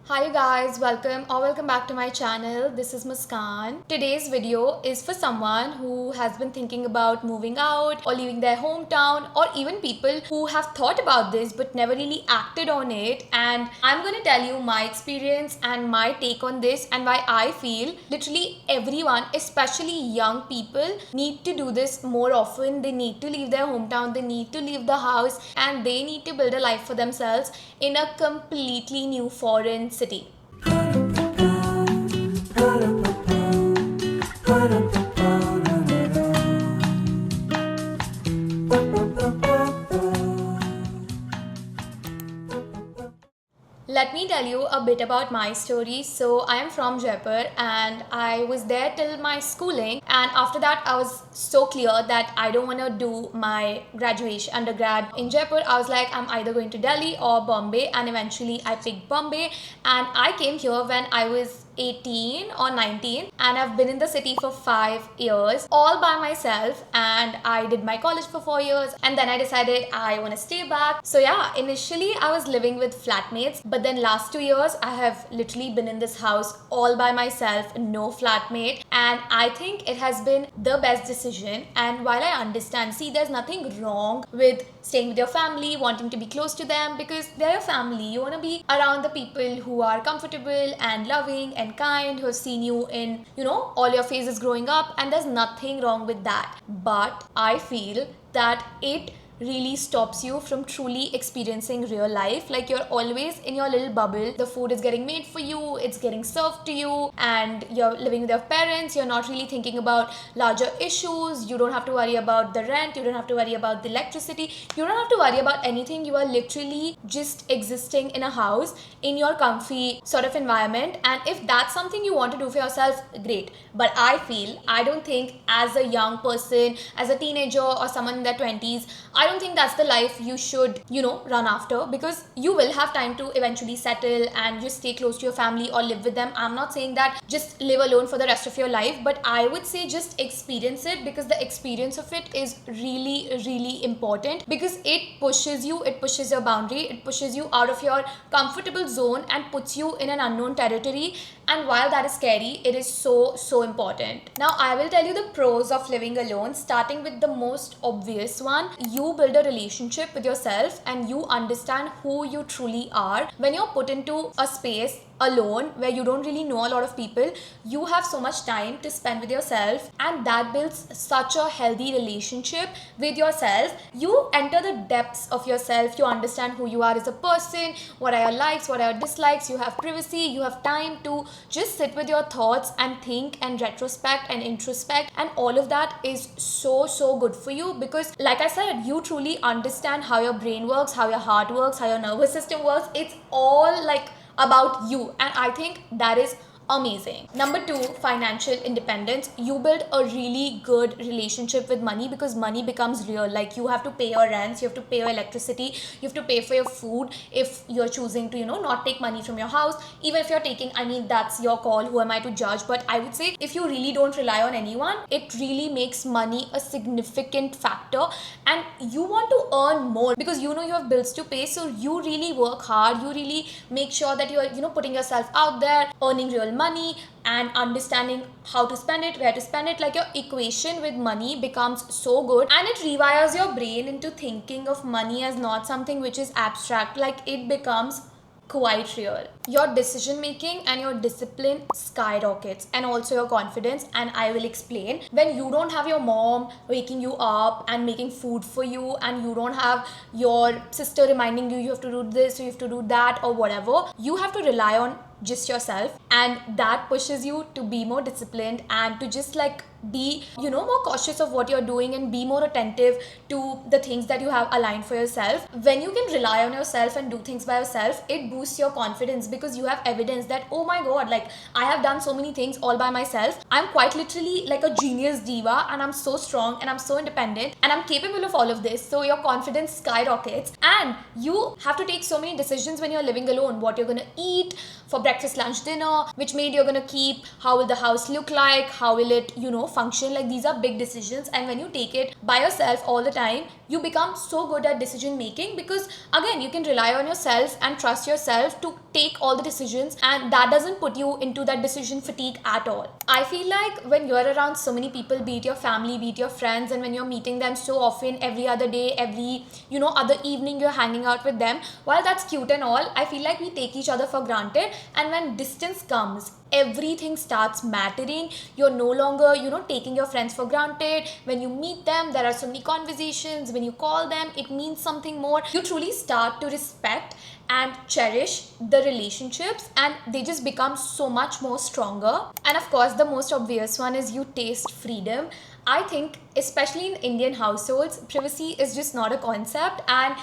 Hi you guys, welcome back to my channel. This is Muskan. Today's video is for someone who has been thinking about moving out or leaving their hometown, or even people who have thought about this but never really acted on it. And I'm going to tell you my experience and my take on this and why I feel literally everyone, especially young people, need to do this more often. They need to leave their hometown, they need to leave the house, and they need to build a life for themselves in a completely new foreign city. Let me tell you a bit about my story. So, I am from Jaipur and I was there till my schooling. And after that, I was so clear that I don't want to do my graduation undergrad in Jaipur. I was like, I'm either going to Delhi or Bombay. And eventually, I picked Bombay. And I came here when I was 18 or 19, and I've been in the city for 5 years all by myself, and I did my college for 4 years, and then I decided I want to stay back. So yeah, initially I was living with flatmates, but then last 2 years I have literally been in this house all by myself, no flatmate, and I think it has been the best decision. And while I understand, see, there's nothing wrong with staying with your family, wanting to be close to them, because they're your family. You want to be around the people who are comfortable and loving and kind, who have seen you in, all your phases growing up, and there's nothing wrong with that. But I feel that it really stops you from truly experiencing real life. Like, you're always in your little bubble. The food is getting made for you, it's getting served to you, and you're living with your parents. You're not really thinking about larger issues. You don't have to worry about the rent, you don't have to worry about the electricity, you don't have to worry about anything. You are literally just existing in a house in your comfy sort of environment. And if that's something you want to do for yourself, great. But I don't think, as a young person, as a teenager or someone in their 20s, I don't think that's the life you should, run after, because you will have time to eventually settle and just stay close to your family or live with them. I'm not saying that just live alone for the rest of your life, but I would say just experience it, because the experience of it is really, really important, because it pushes you, it pushes your boundary, it pushes you out of your comfortable zone and puts you in an unknown territory. And while that is scary, it is so, so important. Now, I will tell you the pros of living alone, starting with the most obvious one. You build a relationship with yourself and you understand who you truly are. When you're put into a space alone where you don't really know a lot of people, you have so much time to spend with yourself, and that builds such a healthy relationship with yourself. You enter the depths of yourself, you understand who you are as a person, what are your likes, what are your dislikes. You have privacy, you have time to just sit with your thoughts and think and retrospect and introspect, and all of that is so, so good for you, because like I said, you truly understand how your brain works, how your heart works, how your nervous system works. It's all like about you, and I think that is amazing. Number 2, financial independence. You build a really good relationship with money, because money becomes real. Like, you have to pay your rents, you have to pay your electricity, you have to pay for your food. If you're choosing to, not take money from your house, even if you're taking, that's your call. Who am I to judge? But I would say, if you really don't rely on anyone, it really makes money a significant factor, and you want to earn more, because you have bills to pay. So you really work hard, you really make sure that you're, putting yourself out there, earning real money and understanding how to spend it, where to spend it. Like, your equation with money becomes so good, and it rewires your brain into thinking of money as not something which is abstract. Like, it becomes quite real. Your decision making and your discipline skyrockets, and also your confidence, and I will explain. When you don't have your mom waking you up and making food for you, and you don't have your sister reminding you have to do this, you have to do that, or whatever, you have to rely on just yourself, and that pushes you to be more disciplined and to just like be more cautious of what you're doing and be more attentive to the things that you have aligned for yourself. When you can rely on yourself and do things by yourself, it boosts your confidence, because you have evidence that, oh my god, like, I have done so many things all by myself. I'm quite literally like a genius diva, and I'm so strong and I'm so independent and I'm capable of all of this. So your confidence skyrockets, and you have to take so many decisions when you're living alone. What you're gonna eat for breakfast, lunch, dinner, which maid you're gonna keep, how will the house look like, how will it, function. Like, these are big decisions, and when you take it by yourself all the time, you become so good at decision making, because again, you can rely on yourself and trust yourself to take all the decisions, and that doesn't put you into that decision fatigue at all. I feel like when you're around so many people, be it your family, be it your friends, and when you're meeting them so often, every other day, every other evening, you're hanging out with them, while that's cute and all, I feel like we take each other for granted. And when distance comes, everything starts mattering. You're no longer taking your friends for granted. When you meet them, there are so many conversations. When you call them, it means something more. You truly start to respect and cherish the relationships, and they just become so much more stronger. And of course, the most obvious one is you taste freedom. I think, especially in Indian households, privacy is just not a concept, and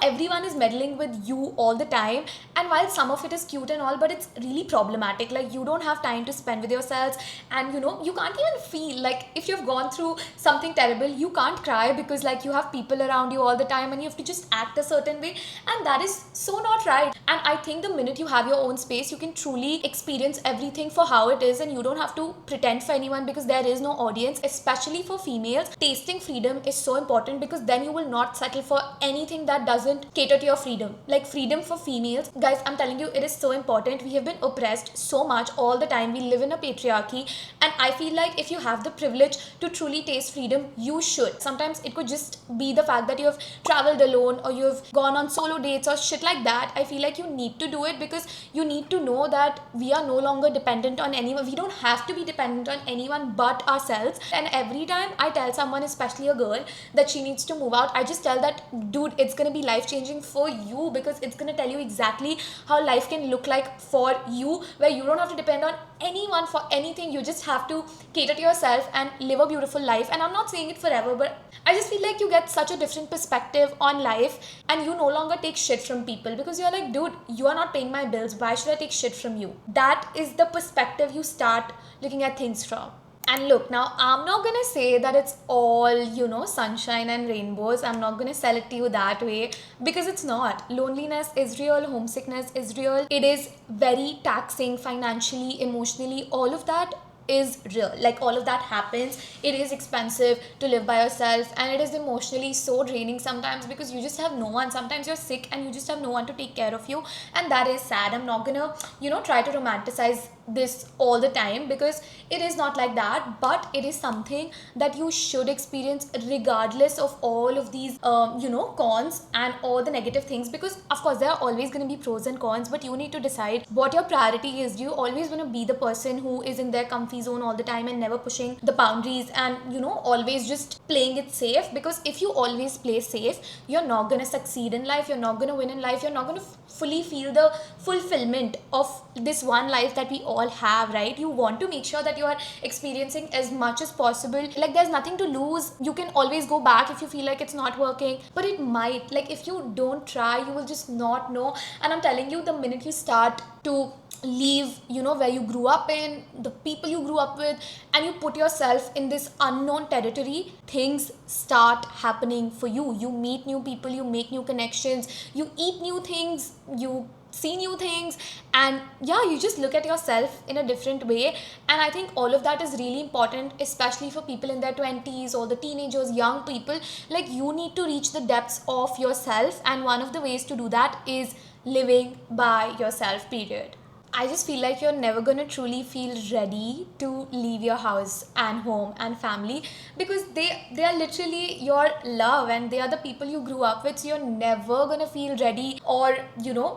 everyone is meddling with you all the time. And while some of it is cute and all, but it's really problematic. Like, you don't have time to spend with yourselves, and you can't even feel like, if you've gone through something terrible, you can't cry, because like, you have people around you all the time, and you have to just act a certain way, and that is so not right. And I think the minute you have your own space, you can truly experience everything for how it is, and you don't have to pretend for anyone, because there is no audience. Especially for females, tasting freedom is so important, because then you will not settle for anything that doesn't cater to your freedom. Like, freedom for females, guys, I'm telling you, it is so important. We have been oppressed so much all the time. We live in a patriarchy, and I feel like if you have the privilege to truly taste freedom, you should. Sometimes it could just be the fact that you have traveled alone, or you've gone on solo dates or shit like that. I feel like you need to do it, because you need to know that we are no longer dependent on anyone. We don't have to be dependent on anyone but ourselves. And every time I tell someone, especially a girl, that she needs to move out, I just tell that, dude, it's gonna be life changing for you, because it's gonna tell you exactly how life can look like for you, where you don't have to depend on anyone for anything. You just have to cater to yourself and live a beautiful life. And I'm not saying it forever, but I just feel like you get such a different perspective on life, and you no longer take shit from people, because you're like, dude, you are not paying my bills, why should I take shit from you? That is the perspective you start looking at things from. And look, now I'm not gonna say that it's all, sunshine and rainbows. I'm not gonna sell it to you that way, because it's not. Loneliness is real, homesickness is real. It is very taxing financially, emotionally, all of that is real. Like, all of that happens. It is expensive to live by yourself, and it is emotionally so draining sometimes, because you just have no one. Sometimes you're sick and you just have no one to take care of you, and that is sad. I'm not gonna try to romanticize this all the time, because it is not like that, but it is something that you should experience regardless of all of these cons and all the negative things. Because of course there are always going to be pros and cons, but you need to decide what your priority is. Do you always want to be the person who is in their comfy zone all the time and never pushing the boundaries, and always just playing it safe? Because if you always play safe, you're not going to succeed in life, you're not going to win in life, you're not going to fully feel the fulfillment of this one life that we all have, right? You want to make sure that you are experiencing as much as possible. Like, there's nothing to lose. You can always go back if you feel like it's not working, but it might. Like, if you don't try, you will just not know. And I'm telling you, the minute you start to leave where you grew up in, the people you grew up with, and you put yourself in this unknown territory, things start happening for you. You meet new people, you make new connections, you eat new things, you see new things, and yeah, you just look at yourself in a different way. And I think all of that is really important, especially for people in their 20s or the teenagers, young people. Like, you need to reach the depths of yourself, and one of the ways to do that is living by yourself, period. I just feel like you're never going to truly feel ready to leave your house and home and family, because they are literally your love, and they are the people you grew up with. So you're never going to feel ready, or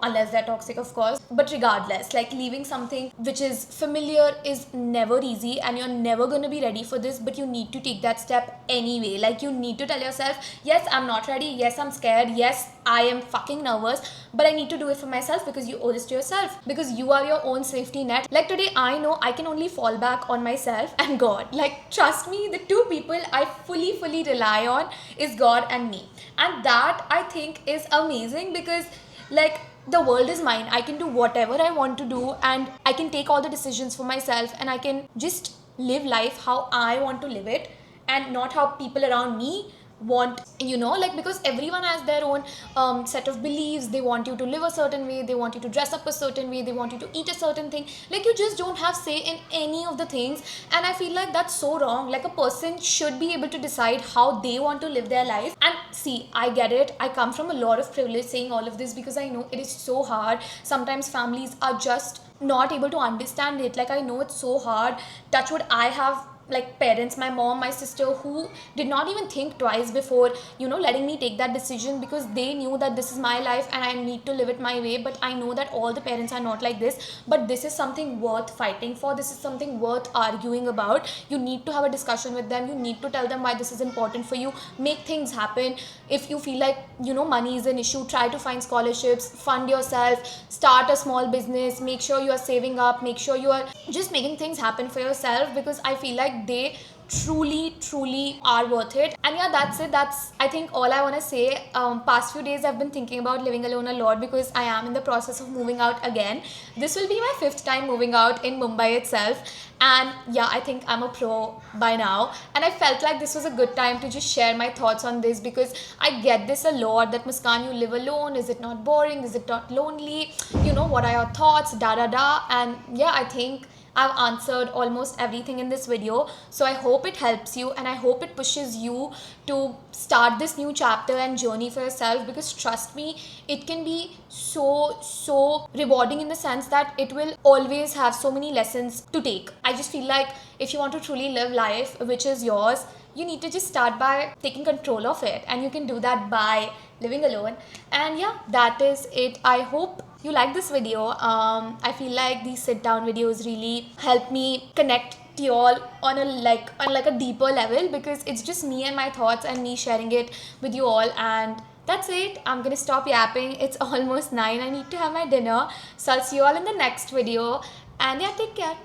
unless they're toxic, of course. But regardless, like, leaving something which is familiar is never easy, and you're never going to be ready for this, but you need to take that step anyway. Like, you need to tell yourself, yes, I'm not ready, yes, I'm scared, yes, I am fucking nervous, but I need to do it for myself, because you owe this to yourself, because you are your own safety net. Like, today I know I can only fall back on myself and God. Like, trust me, the two people I fully rely on is God and me. And that, I think, is amazing, because like, the world is mine. I can do whatever I want to do, and I can take all the decisions for myself, and I can just live life how I want to live it, and not how people around me want, like, because everyone has their own set of beliefs. They want you to live a certain way, they want you to dress up a certain way, they want you to eat a certain thing. Like, you just don't have say in any of the things. And I feel like that's so wrong. Like, a person should be able to decide how they want to live their life. And see, I get it, I come from a lot of privilege saying all of this, because I know it is so hard. Sometimes families are just not able to understand it. Like, I know it's so hard. Touch wood, I have like parents, my mom, my sister, who did not even think twice before letting me take that decision, because they knew that this is my life and I need to live it my way. But I know that all the parents are not like this. But this is something worth fighting for, this is something worth arguing about. You need to have a discussion with them, you need to tell them why this is important for you. Make things happen. If you feel like money is an issue, try to find scholarships, fund yourself, start a small business, make sure you are saving up, make sure you are just making things happen for yourself, because I feel like they truly are worth it. And yeah, that's it. That's, I think, all I want to say. Past few days I've been thinking about living alone a lot, because I am in the process of moving out again. This will be my 5th time moving out in Mumbai itself. And yeah, I think I'm a pro by now, and I felt like this was a good time to just share my thoughts on this, because I get this a lot, that Muskan, you live alone, is it not boring, is it not lonely, what are your thoughts, da da da. And yeah, I think I've answered almost everything in this video. So I hope it helps you, and I hope it pushes you to start this new chapter and journey for yourself, because trust me, it can be so rewarding, in the sense that it will always have so many lessons to take. I just feel like if you want to truly live life which is yours, you need to just start by taking control of it, and you can do that by living alone. And yeah, that is it. I hope you like this video. I feel like these sit down videos really help me connect to you all on a deeper level, because it's just me and my thoughts and me sharing it with you all. And that's it. I'm gonna stop yapping. It's almost 9. I need to have my dinner. So I'll see you all in the next video. And yeah, take care.